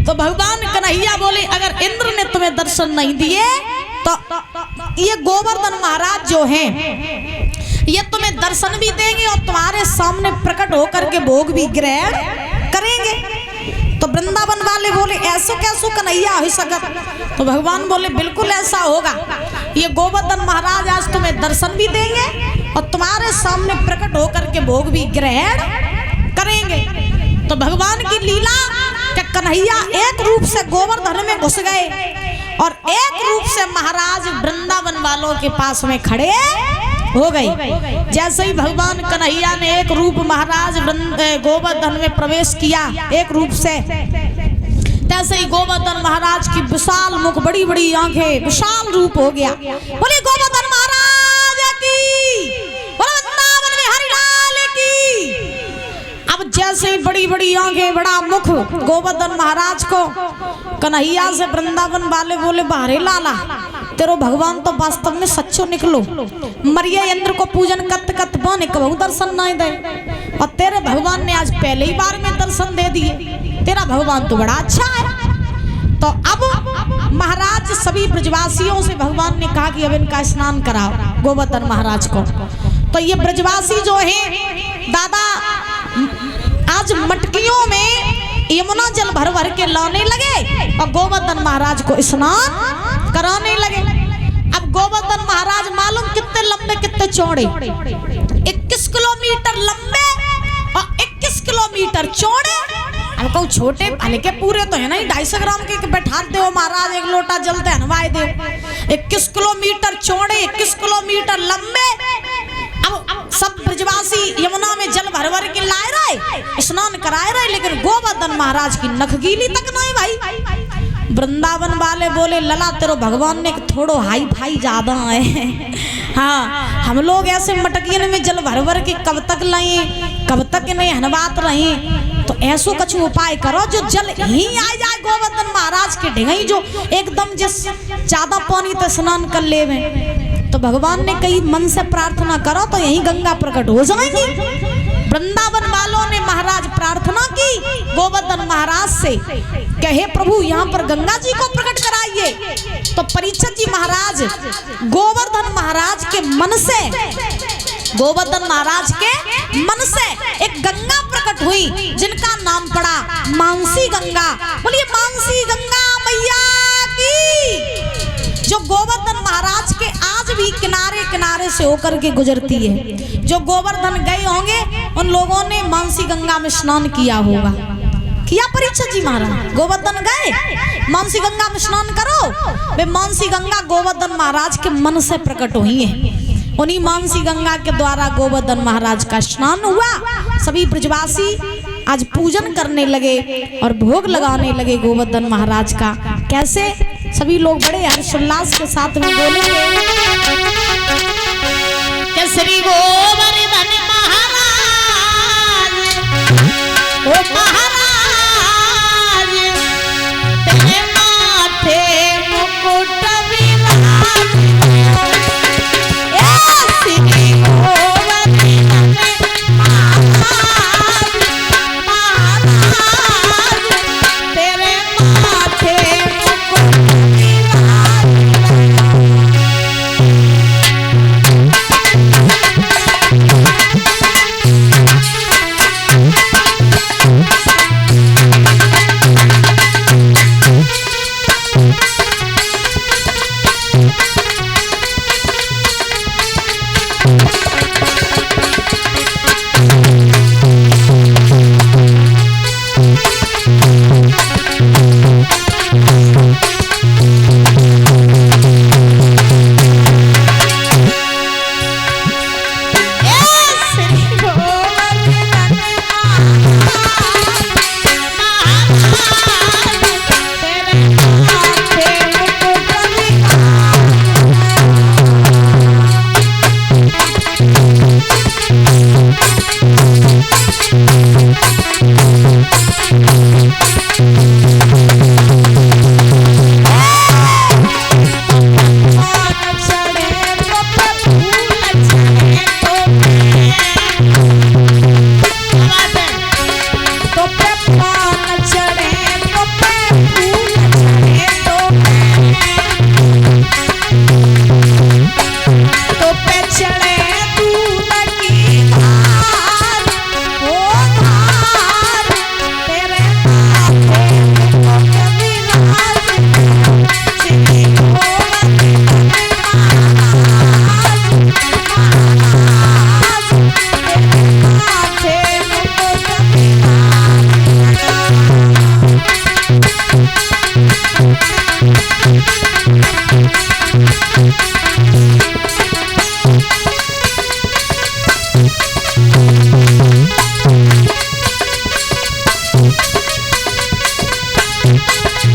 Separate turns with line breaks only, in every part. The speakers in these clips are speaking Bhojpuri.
तो भगवान कन्हैया बोले अगर इंद्र ने तुम्हें दर्शन नहीं दिए तो ये गोवर्धन महाराज जो हैं ये तुम्हें दर्शन भी देंगे और तुम्हारे सामने प्रकट होकर के भोग भी ग्रहण करेंगे। तो वृंदावन वाले बोले ऐसो कैसो कन्हैया हो सकत। तो भगवान बोले बिल्कुल ऐसा होगा, ये गोवर्धन महाराज आज तुम्हें दर्शन भी देंगे और तुम्हारे सामने प्रकट होकर के भोग भी ग्रहण करेंगे। तो भगवान की लीला कि कन्हैया एक रूप से गोवर्धन में घुस गए और एक रूप से महाराज वृंदावन वालों के पास में खड़े हो गई। जैसे ही भगवान कन्हैया ने एक रूप महाराज गोवर्धन में प्रवेश किया एक रूप से, तैसे ही गोवर्धन महाराज की विशाल मुख, बड़ी बड़ी आंखें, विशाल रूप हो गया। बोले गोवर्धन महाराज की, बोले वृंदावन में हरिलाल की। अब जैसे ही बड़ी बड़ी आंखें, बड़ा मुख गोवर्धन महाराज को, कन्हैया से वृंदावन वाले बोले बाहरे लाला तेरो भगवान तो वास्तव में सच्चो निकलो, मरिया इंद्र को पूजन कत कत बने कबहू दर्शन नहीं दे और तेरे भगवान ने आज पहले ही बार में दर्शन दे दिए, तेरा भगवान तो बड़ा अच्छा है। तो अब महाराज सभी ब्रजवासियों से भगवान ने कहा कि अब इनका स्नान कराओ गोवर्धन महाराज को। तो ये ब्रजवासी जो है दादा आज मटकियों में यमुना जल भर भर के लाने लगे और गोवर्धन महाराज को स्नान कराने लगे। अब गोवर्धन महाराज मालूम कितने लंबे कितने चौड़े, 21 किलोमीटर लंबे और 21 किलोमीटर चौड़े। अब कहूँ छोटे हल्के पूरे तो है ना, 250 ग्राम के बैठा दो महाराज, एक लोटा जल दे हनवाए दो। 21 किलोमीटर चौड़े, 21 किलोमीटर लंबे। अब सब ब्रजवासी यमुना में जल भर भर के लाए रहे, स्नान कराए रहे, लेकिन गोवर्धन महाराज की नखगीली तक नहीं भाई। वृंदावन वाले बोले लला तेरो भगवान ने थोड़ो हाई फाई ज्यादा है। हाँ हम लोग ऐसे मटकियन में जल भर भर के कब तक लाए, कब तक नहीं हनवात रहे। तो ऐसो कुछ उपाय करो जो जल ही आ जाए गोवर्धन महाराज के ढिगई, जो एकदम जिस ज्यादा पानी तो स्नान कर ले। तो भगवान ने कही मन से प्रार्थना करो तो यही गंगा प्रकट हो जाएंगी। वृंदावन वालों ने महाराज प्रार्थना की गोवर्धन महाराज से, कहे प्रभु यहाँ पर गंगा जी को प्रकट कराइए। तो परीक्षित जी महाराज गोवर्धन महाराज के मन से, गोवर्धन महाराज के मन से एक गंगा प्रकट हुई जिनका नाम पड़ा मानसी गंगा। बोलिए मानसी गंगा मैया की, जो गोवर्धन महाराज के आज भी किनारे किनारे से होकर के गुजरती है। जो गोवर्धन गए होंगे उन लोगों ने मानसी गंगा में स्नान किया होगा। किया परीक्षित जी महाराज गोवर्धन गए, मानसी गंगा में स्नान करो। वे मानसी गंगा गोवर्धन महाराज के मन से प्रकट हुई है। उन्हीं मानसी गंगा के द्वारा गोवर्धन महाराज का स्नान हुआ। सभी ब्रजवासी आज पूजन करने लगे और भोग लगाने लगे गोवर्धन महाराज का। कैसे सभी लोग बड़े हर्षोल्लास के साथ में बोलेंगे कि श्री गोवर्धन महाराज, ओ महाराज तेरे माथे मुकुट विराज, श्री गोवर्धन महाराज, महाराज तेरे माथे तो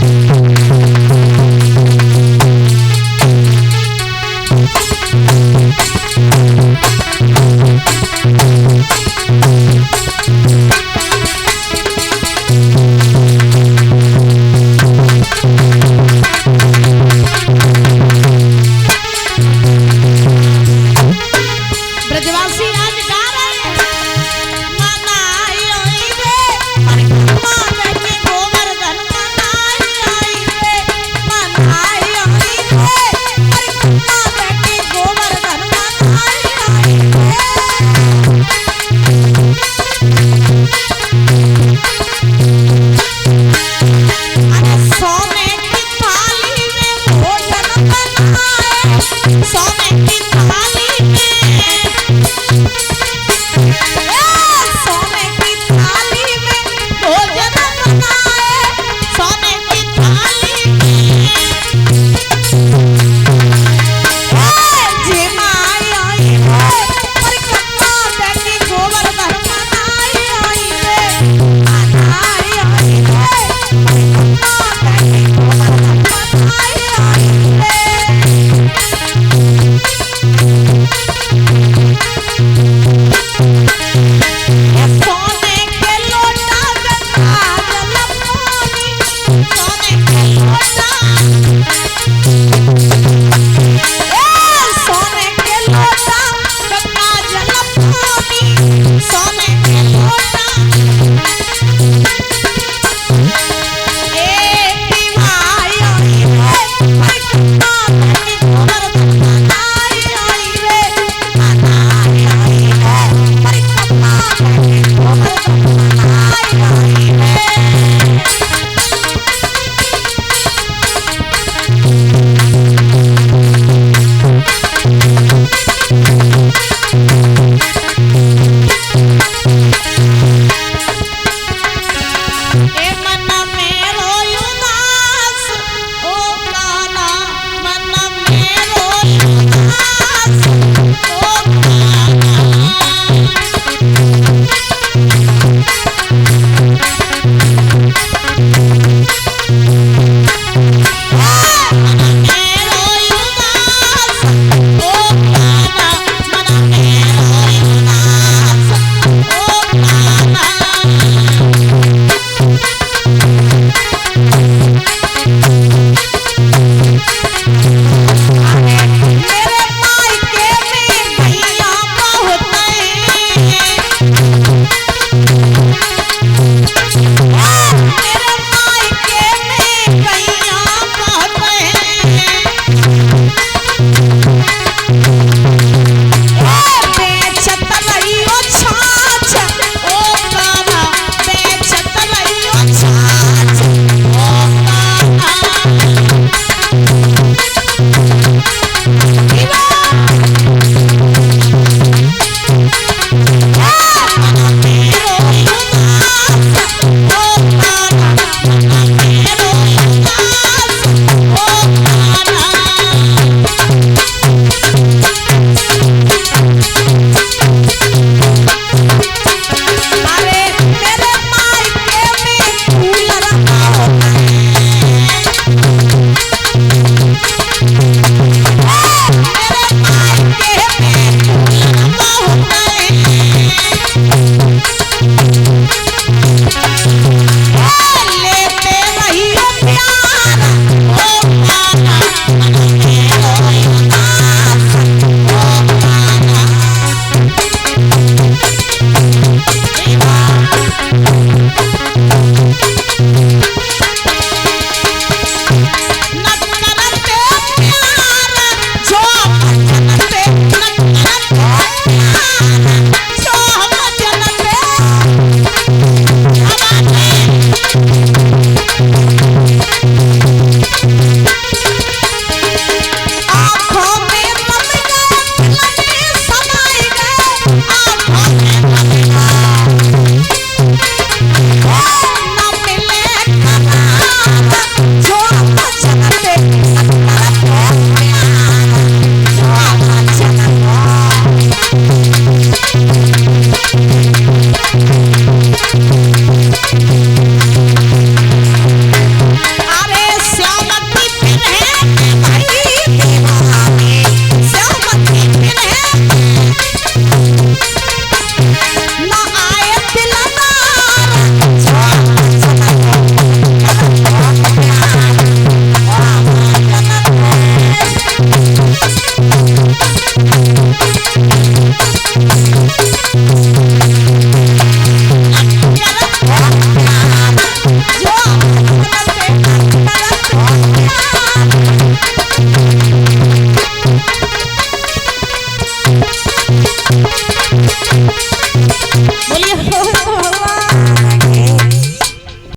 है।